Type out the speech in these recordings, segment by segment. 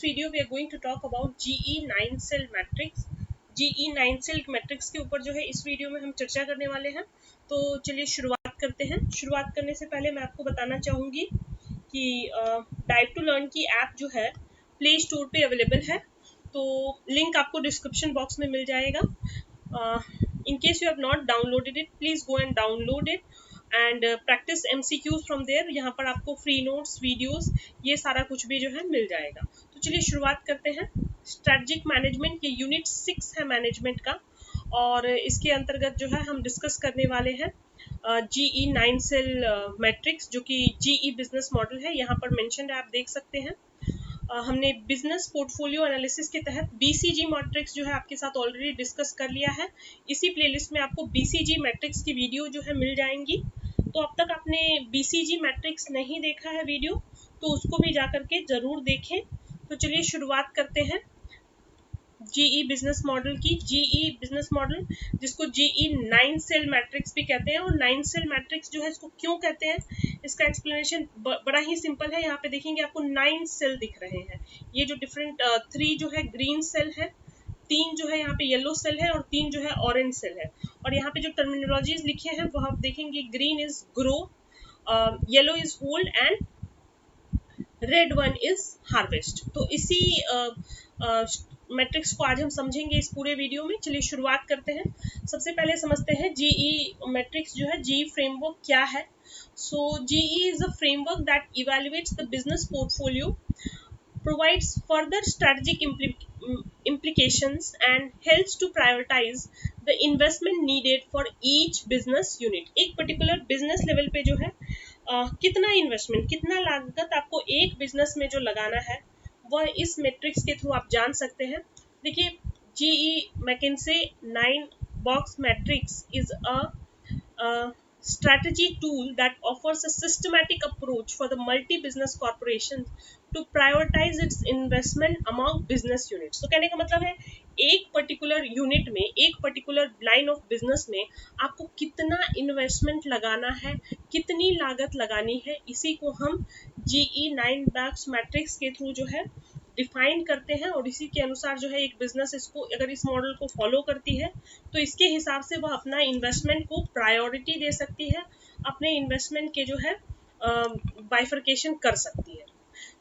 video we are going to talk about GE 9 cell matrix। GE 9 cell matrix के ऊपर जो है इस वीडियो में हम चर्चा करने वाले हैं। तो चलिए शुरुआत करते हैं। शुरुआत करने से पहले मैं आपको बताना चाहूँगी कि डाइव टू लर्न की ऐप जो है प्ले स्टोर पे अवेलेबल है, तो लिंक आपको डिस्क्रिप्शन बॉक्स में मिल जाएगा। In case you have not downloaded it, please go and download it and practice MCQs from there. यहाँ पर आपको फ्री नोट्स, वीडियोस, ये सारा कुछ भी जो है मिल जाएगा। तो चलिए शुरुआत करते हैं। स्ट्रैटेजिक मैनेजमेंट, ये यूनिट 6 है मैनेजमेंट का, और इसके अंतर्गत जो है हम डिस्कस करने वाले हैं GE 9 सेल मैट्रिक्स, जो कि GE बिजनेस मॉडल है। यहाँ पर मेंशन है, आप देख सकते हैं। हमने बिजनेस पोर्टफोलियो एनालिसिस के तहत BCG मैट्रिक्स जो है आपके साथ ऑलरेडी डिस्कस कर लिया है। इसी प्लेलिस्ट में आपको BCG मैट्रिक्स की वीडियो जो है मिल जाएंगी। तो अब तक आपने BCG मैट्रिक्स नहीं देखा है वीडियो, तो उसको भी जा करके ज़रूर देखें। तो चलिए शुरुआत करते हैं GE बिजनेस मॉडल की। GE बिजनेस मॉडल, जिसको GE 9 सेल मैट्रिक्स भी कहते हैं, और 9 सेल मैट्रिक्स जो है इसको क्यों कहते हैं, इसका एक्सप्लेनेशन बड़ा ही सिंपल है। यहाँ पे देखेंगे आपको 9 सेल दिख रहे हैं। ये जो डिफरेंट 3 जो है ग्रीन सेल है, 3 जो है यहाँ पे येलो सेल है, और 3 जो है ऑरेंज सेल है। और यहाँ पे जो टर्मिनोलॉजीज लिखे हैं वो आप देखेंगे, green is grow, yellow is hold and red one is harvest. तो इसी मैट्रिक्स को आज हम समझेंगे इस पूरे वीडियो में। चलिए शुरुआत करते हैं। सबसे पहले समझते हैं GE मैट्रिक्स जो है, GE फ्रेमवर्क क्या है। So GE is a framework that evaluates the business portfolio, provides further strategic implications and helps to prioritize the investment needed for each business unit। एक particular business level पे जो है कितना investment, कितना लागत आपको एक बिजनेस में जो लगाना है, वह इस मैट्रिक्स के थ्रू आप जान सकते हैं। देखिए, GE McKinsey 9 box matrix is a strategy tool that offers a systematic approach for the multi-business corporations to prioritize its investment among business units। तो कहने का मतलब है, एक पर्टिकुलर यूनिट में, एक पर्टिकुलर लाइन ऑफ बिजनेस में आपको कितना इन्वेस्टमेंट लगाना है, कितनी लागत लगानी है, इसी को हम GE 9 बॉक्स मैट्रिक्स के थ्रू जो है डिफाइन करते हैं। और इसी के अनुसार जो है एक बिजनेस इसको, अगर इस मॉडल को फॉलो करती है, तो इसके हिसाब से वह अपना इन्वेस्टमेंट को प्रायोरिटी दे सकती है, अपने इन्वेस्टमेंट के जो है बाइफर्केशन कर सकती है।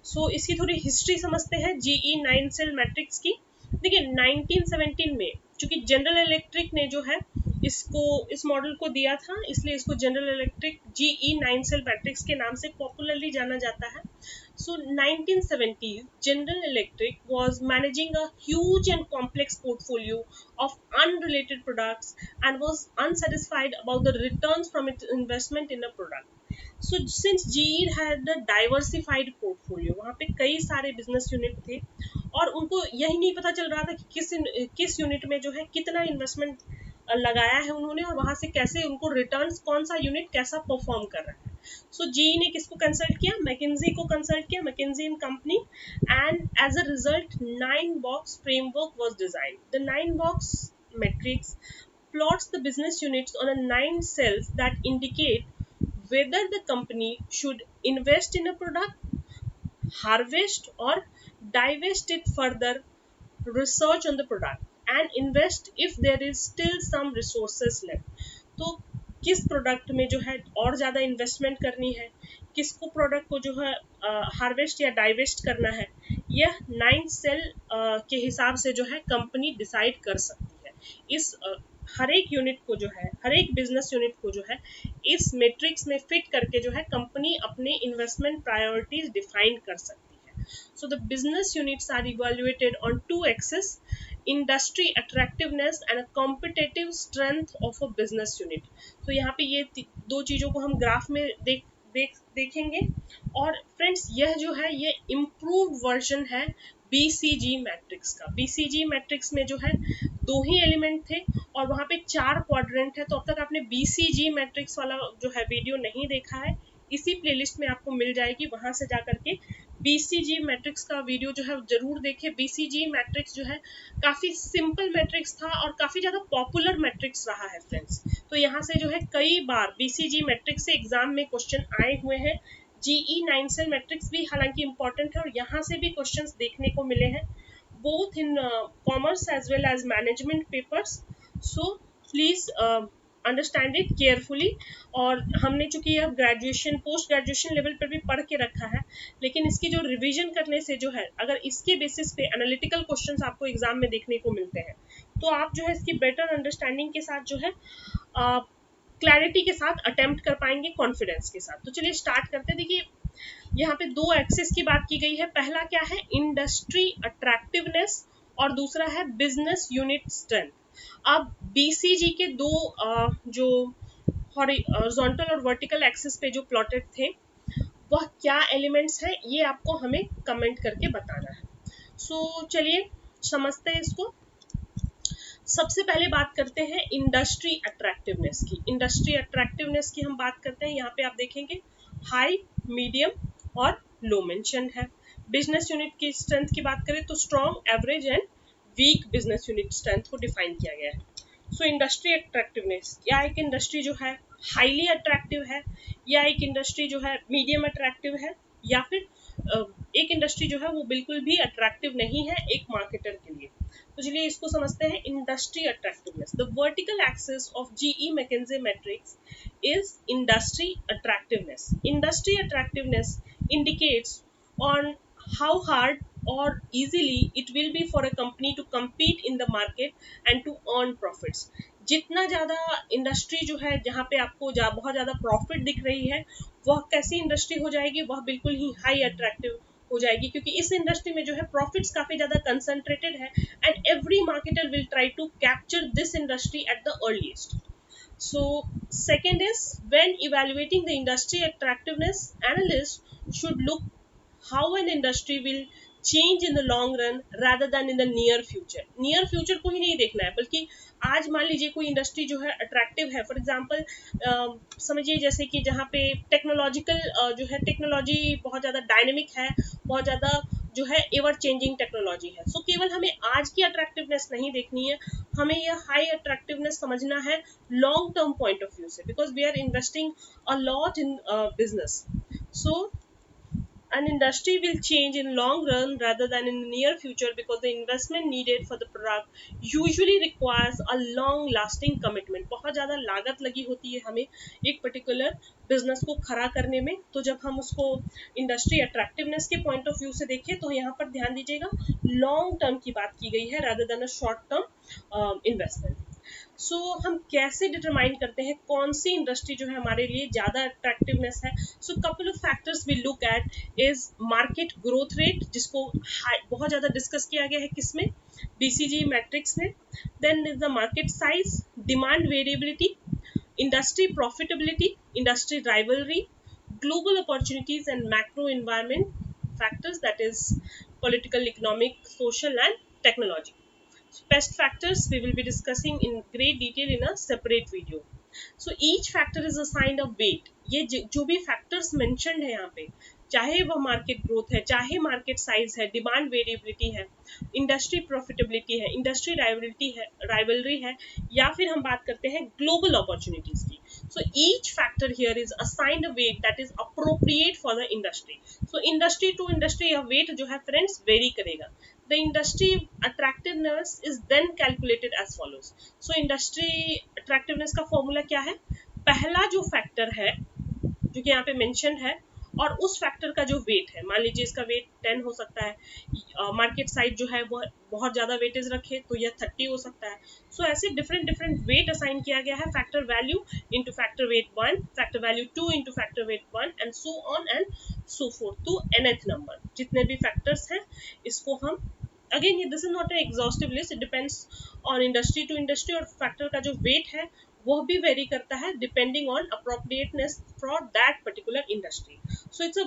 सो इसकी थोड़ी हिस्ट्री समझते हैं GE 9 सेल मैट्रिक्स की। देखिए, 1917 में चूंकि जनरल इलेक्ट्रिक ने जो है इस मॉडल को दिया था, इसलिए इसको general electric GE 9 cell matrix के नाम से पॉपुलरली जाना जाता है। So 1970s, General Electric was managing a huge and complex portfolio of unrelated products and was unsatisfied about the returns from its investment in a product. So since GE had a diversified portfolio, वहाँ पे कई सारे business unit थे, और उनको यही नहीं पता चल रहा था कि किस यूनिट में जो है कितना इन्वेस्टमेंट लगाया है उन्होंने, और वहाँ से कैसे उनको रिटर्न्स, कौन सा यूनिट कैसा परफॉर्म कर रहा है। सो GE ने किसको कंसल्ट किया? मैकिन्जी को कंसल्ट किया, McKinsey and company, and as a result 9 box framework was designed. The 9 box matrix plots the business units on a 9 cells that indicate whether the company should invest in a product, harvest or divest it further, research on the product and invest if there is still some resources left। तो किस product में जो है और ज़्यादा investment करनी है, किसको प्रोडक्ट को जो है हार्वेस्ट या डाइवेस्ट करना है, यह 9 सेल के हिसाब से जो है कंपनी डिसाइड कर सकती है। इस हर एक यूनिट को जो है, हर एक बिजनेस यूनिट को जो है इस मैट्रिक्स में फिट करके जो है कंपनी अपने इन्वेस्टमेंट प्रायोरिटीज डिफाइन कर सकती है। So the business units are evaluated on 2 axes, industry attractiveness and competitive strength of a business unit. तो यहाँ पे ये दो चीज़ों को हम ग्राफ में देखेंगे। और फ्रेंड्स, यह जो है ये इम्प्रूव्ड वर्जन है BCG मैट्रिक्स का। BCG मैट्रिक्स में जो है 2 ही एलिमेंट थे और वहाँ पे 4 क्वाड्रेंट है। तो अब तक आपने BCG मैट्रिक्स वाला जो है वीडियो नहीं देखा है, इसी प्लेलिस्ट में आपको मिल जाएगी, वहाँ से जा करके BCG मैट्रिक्स का वीडियो जो है जरूर देखें। BCG मैट्रिक्स जो है काफ़ी सिंपल मैट्रिक्स था और काफ़ी ज़्यादा पॉपुलर मैट्रिक्स रहा है फ्रेंड्स। तो यहाँ से जो है कई बार BCG मैट्रिक्स से एग्जाम में क्वेश्चन आए हुए हैं। GE 9 सेल मैट्रिक्स भी हालांकि इंपॉर्टेंट है और यहाँ से भी क्वेश्चंस देखने को मिले हैं, both in commerce as well as management papers. So please understand it carefully. और हमने चूंकि अब ग्रेजुएशन पोस्ट ग्रेजुएशन लेवल पर भी पढ़ के रखा है, लेकिन इसकी जो रिवीजन करने से जो है, अगर इसके बेसिस पे एनालिटिकल क्वेश्चंस आपको एग्जाम में देखने को मिलते हैं, तो आप जो है इसकी बेटर अंडरस्टैंडिंग के साथ जो है क्लैरिटी के साथ अटेम्प्ट कर पाएंगे, कॉन्फिडेंस के साथ। तो चलिए स्टार्ट करते हैं। देखिए यहाँ पे दो एक्सेस की बात की गई है। पहला क्या है, इंडस्ट्री अट्रैक्टिवनेस, और दूसरा है बिजनेस यूनिट स्ट्रेंथ। अब बीसीजी के दो जो हॉरिजॉन्टल और वर्टिकल एक्सिस पे जो प्लॉटेड थे, वह क्या एलिमेंट्स हैं, ये आपको हमें कमेंट करके बताना है। सो चलिए समझते हैं इसको। सबसे पहले बात करते हैं इंडस्ट्री अट्रैक्टिवनेस की। इंडस्ट्री अट्रैक्टिवनेस की हम बात करते हैं, यहाँ पे आप देखेंगे हाई, मीडियम और लो मेंशन है। बिजनेस यूनिट की स्ट्रेंथ की बात करें तो strong, average and weak business unit strength को डिफाइन किया गया है। सो इंडस्ट्री अट्रैक्टिवनेस, या एक इंडस्ट्री जो है हाईली अट्रैक्टिव है, या एक इंडस्ट्री जो है मीडियम अट्रैक्टिव है, या फिर एक इंडस्ट्री जो है वो बिल्कुल भी अट्रैक्टिव नहीं है एक मार्केटर के लिए। तो चलिए इसको समझते हैं। Industry attractiveness, the vertical axis of GE McKinsey matrix is industry attractiveness. Industry attractiveness indicates on how hard or easily it will be for a company to compete in the market and to earn profits. जितना ज़्यादा industry जो है जहाँ पे आपको बहुत ज़्यादा profit दिख रही है, वह कैसी इंडस्ट्री हो जाएगी, वह बिल्कुल ही हाई अट्रैक्टिव हो जाएगी, क्योंकि इस इंडस्ट्री में जो है प्रॉफिट्स काफ़ी ज़्यादा कंसंट्रेटेड है, and every marketer will try to capture this industry at the earliest. So second is, when evaluating the industry attractiveness, analysts should look how an industry will change in the long run rather than in the near future. near future को ही नहीं देखना है, बल्कि आज मान लीजिए कोई industry जो है अट्रैक्टिव है, फॉर एग्जांपल समझिए जैसे कि जहाँ पे टेक्नोलॉजिकल जो है टेक्नोलॉजी बहुत ज़्यादा डायनेमिक है, बहुत ज़्यादा जो है एवर चेंजिंग टेक्नोलॉजी है। सो केवल हमें आज की अट्रैक्टिवनेस नहीं देखनी है, हमें यह हाई अट्रैक्टिवनेस समझना है long term point of view से, because we are investing a lot in business. So an industry will change in long run rather than in the near future because the investment needed for the product usually requires a long lasting commitment. बहुत ज़्यादा लागत लगी होती है हमें एक particular business को खड़ा करने में। तो जब हम उसको इंडस्ट्री अट्रैक्टिवनेस के पॉइंट ऑफ व्यू से देखें, तो यहाँ पर ध्यान दीजिएगा लॉन्ग टर्म की बात की गई है rather than a short term investment. So हम कैसे डिटरमाइन करते हैं कौन सी इंडस्ट्री जो है हमारे लिए ज़्यादा अट्रैक्टिवनेस है? So couple of factors we look at is market growth rate, जिसको बहुत ज़्यादा डिस्कस किया गया है किसमें, बीसीजी मैट्रिक्स में. Then is the market size, demand variability, industry profitability, industry rivalry, global opportunities and macro environment factors, that is political, economic, social and technology. Best factors we will be discussing in great detail in a separate video. So each factor is assigned a weight. ये जो भी factors mentioned है यहाँ पे, चाहे वह market growth है, चाहे मार्केट साइज है, डिमांड वेरिएबिलिटी है, इंडस्ट्री प्रॉफिटेबिलिटी है, इंडस्ट्री राइवलरी है, या फिर हम बात करते हैं ग्लोबल अपॉर्चुनिटीज की. So each factor here is assigned a weight that is appropriate for the industry. So industry to industry यह वेट जो है फ्रेंड्स वेरी करेगा. The industry attractiveness is then calculated as follows. So industry attractiveness का formula क्या है? पहला जो factor है जो कि यहाँ पे मेंशन है, और उस फैक्टर का जो वेट है, मान लीजिए इसका वेट 10 हो सकता है, मार्केट साइज जो है वो बहुत ज़्यादा वेटेज रखे तो यह 30 हो सकता है. सो ऐसे डिफरेंट वेट असाइन किया गया है, factor value into factor weight 1, factor value 2 into factor weight 1, and so on and so forth to nth number. जितने भी फैक्टर्स हैं इसको हम, again this is not a exhaustive list, it depends on industry to industry, और factor का जो weight है वह भी वेरी करता है depending on appropriateness for that particular industry. So it's a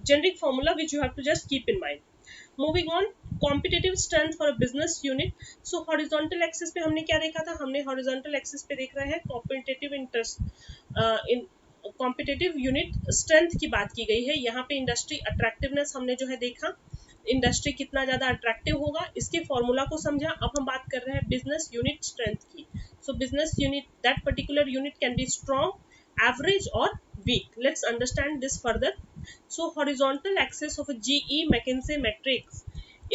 generic formula which you have to just keep in mind. Moving on, competitive strength for a business unit. So horizontal axis पे हमने क्या देखा था? हमने horizontal axis पे देख रहे हैं competitive unit strength की बात की गई है. यहाँ पे इंडस्ट्री अट्रैक्टिवनेस हमने जो है देखा, इंडस्ट्री कितना ज़्यादा अट्रैक्टिव होगा, इसके फॉर्मूला को समझा. अब हम बात कर रहे हैं बिजनेस यूनिट स्ट्रेंथ की. सो business unit, that particular unit can be strong, average और weak. Let's understand this further. So horizontal axis of a GE McKinsey matrix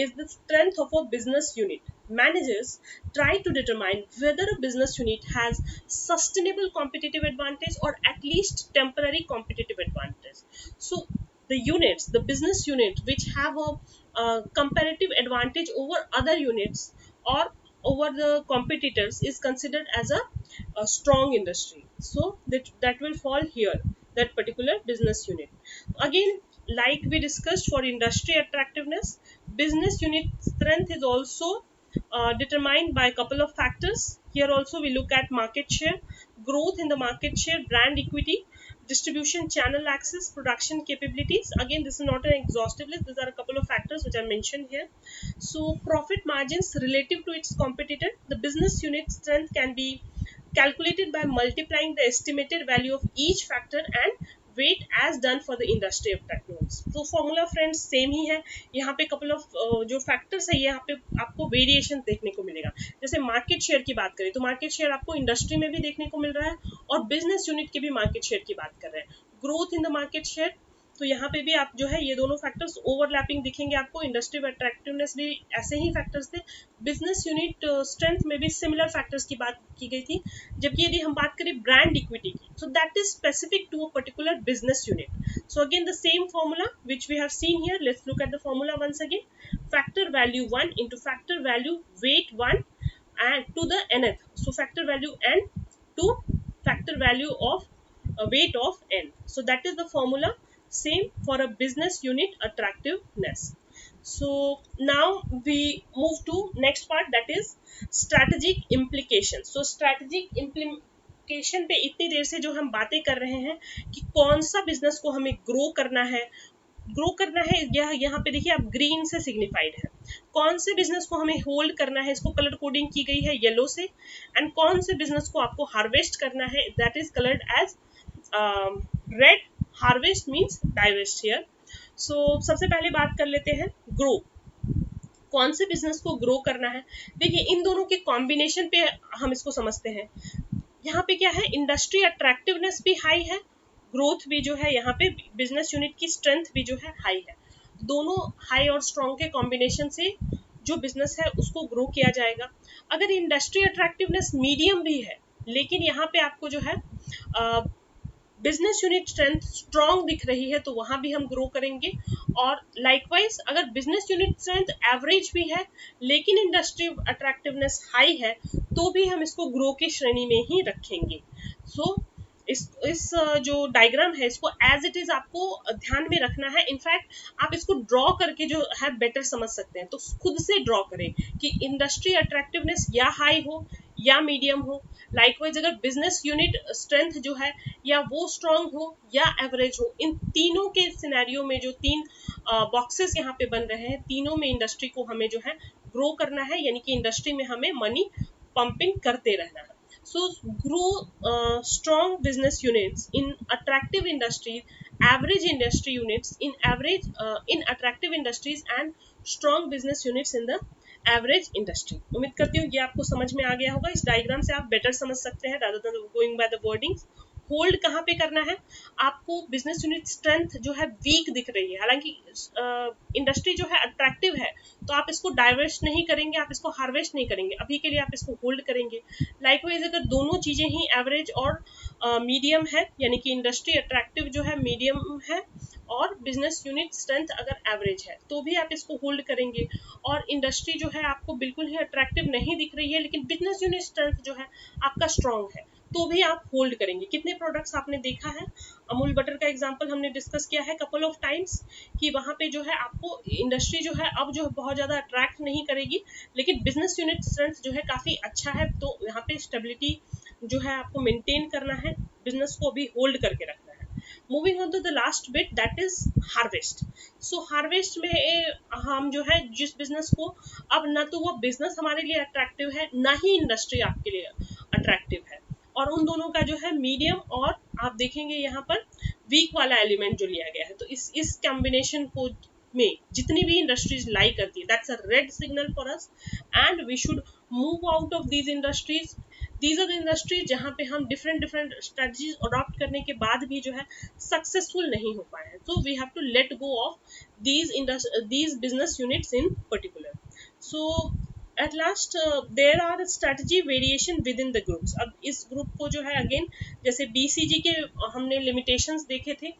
is the strength of a business unit. Managers try to determine whether a business unit has sustainable competitive advantage or at least temporary competitive advantage. So the business unit which have a comparative advantage over other units or over the competitors is considered as a strong industry. So that will fall here, that particular business unit. Again, like we discussed for industry attractiveness, business unit strength is also determined by a couple of factors. Here also we look at market share, growth in the market share, brand equity, distribution channel access, production capabilities. Again, this is not an exhaustive list. These are a couple of factors which I mentioned here. So profit margins relative to its competitor. The business unit strength can be calculated by multiplying the estimated value of each factor and weight as done for the industry attractiveness. तो formula friends same ही है. यहाँ पे couple of जो factors है यहाँ पे आपको variation देखने को मिलेगा. जैसे मार्केट शेयर की बात करें तो मार्केट शेयर आपको इंडस्ट्री में भी देखने को मिल रहा है और बिजनेस यूनिट की भी मार्केट शेयर की बात कर रहे हैं. Growth in the market share, तो यहाँ पे भी आप जो है ये दोनों फैक्टर्स ओवरलैपिंग दिखेंगे आपको. इंडस्ट्री अट्रैक्टिवनेस भी ऐसे ही फैक्टर्स थे. बिजनेस यूनिट स्ट्रेंथ में भी सिमिलर फैक्टर्स की बात की गई थी. जबकि यदि हम बात करें ब्रांड इक्विटी की, so that is specific to a particular business unit. So again the same formula which we have seen here. Let's look at the formula once again. Factor value 1 into factor value weight 1 and to the nth. So factor value n to factor value of weight of n. So that is the formula. Same for a business unit attractiveness. So now we move to next part, that is strategic implications. So strategic implication पे इतनी देर से जो हम बातें कर रहे हैं कि कौन सा बिजनेस को हमें ग्रो करना है यहाँ पे देखिए आप ग्रीन से सिग्निफाइड है. कौन से बिजनेस को हमें होल्ड करना है, इसको कलर कोडिंग की गई है येलो से. एंड कौन से बिजनेस को आपको हार्वेस्ट करना है, that is coloured as red. Harvest means divest here. So सबसे पहले बात कर लेते हैं ग्रो. कौन से बिजनेस को ग्रो करना है. देखिए इन दोनों के कॉम्बिनेशन पे हम इसको समझते हैं. यहाँ पे क्या है, इंडस्ट्री अट्रैक्टिवनेस भी हाई है, ग्रोथ भी जो है यहाँ पे बिजनेस यूनिट की स्ट्रेंथ भी जो है हाई है. दोनों हाई और स्ट्रॉन्ग के कॉम्बिनेशन से जो बिजनेस है उसको ग्रो किया जाएगा. अगर इंडस्ट्री अट्रैक्टिवनेस मीडियम भी है लेकिन यहाँ पे आपको जो है बिजनेस यूनिट स्ट्रेंथ स्ट्रॉन्ग दिख रही है तो वहां भी हम ग्रो करेंगे. और लाइकवाइज अगर बिजनेस यूनिट स्ट्रेंथ एवरेज भी है लेकिन इंडस्ट्री अट्रैक्टिवनेस हाई है तो भी हम इसको ग्रो की श्रेणी में ही रखेंगे. सो इस जो डायग्राम है इसको एज इट इज आपको ध्यान में रखना है. इनफैक्ट आप इसको ड्रॉ करके जो है बेटर समझ सकते हैं, तो खुद से ड्रॉ करें कि इंडस्ट्री अट्रैक्टिवनेस या हाई हो या मीडियम हो. लाइकवाइज अगर बिजनेस यूनिट स्ट्रेंथ जो है या वो स्ट्रॉन्ग हो या एवरेज हो, इन तीनों के सिनेरियो में जो तीन बॉक्सेस यहाँ पे बन रहे हैं, तीनों में इंडस्ट्री को हमें जो है ग्रो करना है, यानी कि इंडस्ट्री में हमें मनी पंपिंग करते रहना है. So grow strong business units in attractive industries, average industry units in attractive industries and strong business units in the average industry. उम्मीद करती हूँ ये आपको समझ में आ गया होगा. इस डायग्राम से आप बेटर समझ सकते हैं rather than going by the wordings. Hold कहाँ पे करना है, आपको बिजनेस यूनिट स्ट्रेंथ जो है वीक दिख रही है, हालांकि इंडस्ट्री जो है अट्रैक्टिव है तो आप इसको डाइवर्स्ट नहीं करेंगे, आप इसको हार्वेस्ट नहीं करेंगे, अभी के लिए आप इसको होल्ड करेंगे. लाइकवाइज अगर दोनों चीजें ही एवरेज और मीडियम है, यानी कि इंडस्ट्री अट्रैक्टिव जो है मीडियम है और बिजनेस यूनिट स्ट्रेंथ अगर एवरेज है तो भी आप इसको होल्ड करेंगे. और इंडस्ट्री जो है आपको बिल्कुल ही अट्रैक्टिव नहीं दिख रही है लेकिन बिजनेस यूनिट स्ट्रेंथ जो है आपका स्ट्रॉन्ग है तो भी आप होल्ड करेंगे. कितने प्रोडक्ट्स आपने देखा है, अमूल बटर का एग्जांपल हमने डिस्कस किया है कपल ऑफ टाइम्स कि वहां पे जो है आपको इंडस्ट्री जो है अब जो बहुत ज़्यादा अट्रैक्ट नहीं करेगी लेकिन बिजनेस यूनिट स्ट्रेंथ जो है काफ़ी अच्छा है, तो यहाँ पे स्टेबिलिटी जो है आपको मेंटेन करना है, बिजनेस को भी होल्ड करके रखना है. Moving on to the last bit, that is harvest. So harvest में हम जो है जिस बिजनेस को अब ना तो वो बिजनेस हमारे लिए अट्रैक्टिव है ना ही इंडस्ट्री आपके लिए अट्रैक्टिव है, और उन दोनों का जो है मीडियम और आप देखेंगे यहाँ पर वीक वाला एलिमेंट जो लिया गया है, तो इस कॉम्बिनेशन को में जितनी भी इंडस्ट्रीज लाई करती है, that's a red signal for us and we should move out of these industries these are the industries जहाँ पे हम डिफरेंट स्ट्रेटजीज अडॉप्ट करने के बाद भी जो है सक्सेसफुल नहीं हो पाए हैं. So we have to let go of these business units in particular. So at last there are strategy variation within the groups. अब इस ग्रुप को जो है अगेन जैसे BCG के हमने लिमिटेशंस देखे थे,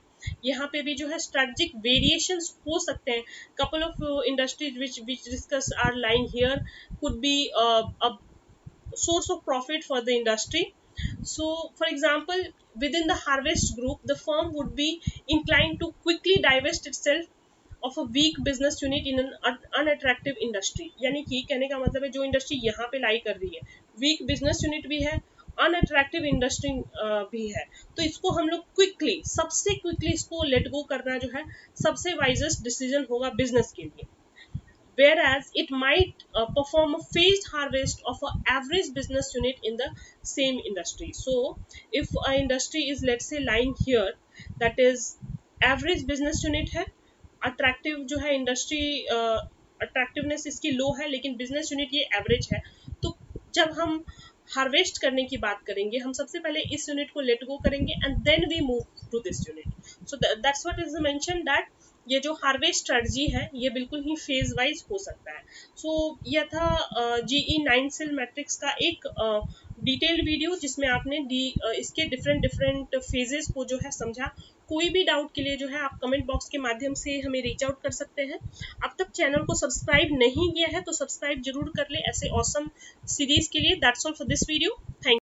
यहाँ पे भी जो है स्ट्रेटेजिक वेरिएशंस हो सकते हैं. Couple of industries which discuss our line here could be a source of profit for the industry. So for example, within the harvest group, the firm would be inclined to quickly divest itself of a weak business unit in an unattractive industry. यानी कि कहने का मतलब है जो industry यहाँ पे लाई कर रही है, वीक बिजनेस यूनिट भी है, अनअट्रैक्टिव इंडस्ट्री भी है, तो इसको हम लोग सबसे क्विकली इसको लेट गो करना जो है सबसे वाइजेस्ट डिसीजन होगा बिजनेस के लिए. Whereas it might perform a phased harvest of an average business unit in the same industry. So if an industry is, let's say, lying here, that is average business unit है, attractive जो है industry attractiveness इसकी लो है, लेकिन business unit ये average है, तो जब हम हार्वेस्ट करने की बात करेंगे हम सबसे पहले इस यूनिट को लेट गो करेंगे and then we move to this unit. So that's what is mention that ये जो हार्वेस्ट स्ट्रेटजी है ये बिल्कुल ही फेज वाइज हो सकता है. सो यह था GE 9 सेल मैट्रिक्स का एक डिटेल्ड वीडियो जिसमें आपने इसके डिफरेंट फेजेस को जो है समझा. कोई भी डाउट के लिए जो है आप कमेंट बॉक्स के माध्यम से हमें रीच आउट कर सकते हैं. अब तक चैनल को सब्सक्राइब नहीं किया है तो सब्सक्राइब जरूर कर ले ऐसे ऑसम सीरीज के लिए. That's all for this video. Thank